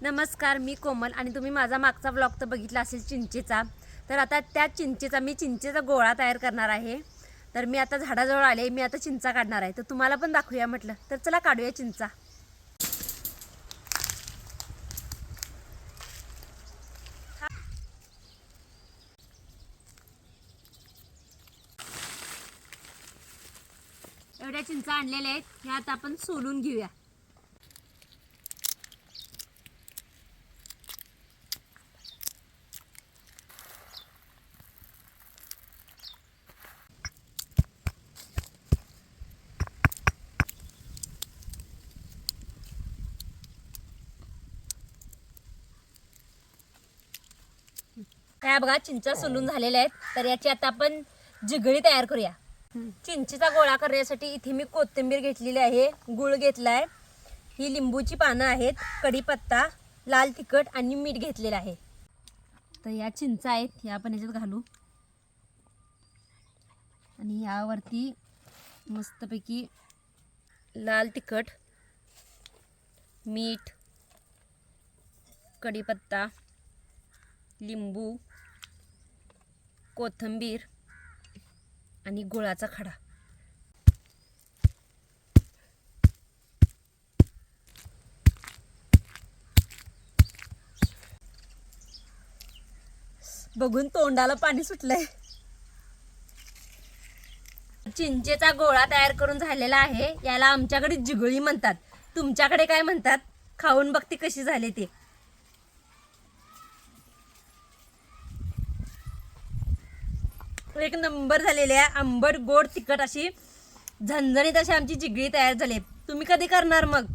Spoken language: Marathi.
नमस्कार, मी कोमल आणि तुम्ही माझा मागचा व्लॉग तर बघितला असेल चिंचेचा। तर आता त्या चिंचेचा मी चिंचेचा गोळा तयार करणार आहे। तर मी आता झाडाजवळ आले, मी आता चिंचा काढणार आहे। तर तुम्हाला पण दाखवूया म्हटलं, तर चला काढूया चिंचा। एवढ्या चिंचा आणलेल्या आहेत, ह्या आता आपण सोलून घेऊया। ह्या बघा चिंचा सोलून झालेल्या आहेत। तर याची आता आपण जिगळी तयार करूया। चिंचेचा गोळा करण्यासाठी इथे मी कोथिंबीर घेतलेली आहे, गुळ घेतलाय, ही लिंबूची पानं आहेत, कढीपत्ता, लाल तिखट आणि मीठ घेतलेलं आहे। तर या चिंचा आहेत, ह्या आपण याच्यात घालू आणि यावरती मस्तपैकी लाल तिखट, मीठ, कढीपत्ता, लिंबू, कोथिंबीर आणि गुळाचा खडा। बघून तोंडाला पाणी सुटलंय। चिंचेचा गोळा तयार करून झालेला आहे, याला आमच्याकडे जिगळी म्हणतात। तुमच्याकडे काय म्हणतात? खाऊन बघती कशी झाली ते। एक नंबर झालेली आहे, आंबट गोड तिखट अशी झणझणीत अशी आमची जिगळी तयार झाली। तुम्ही कधी करणार मग?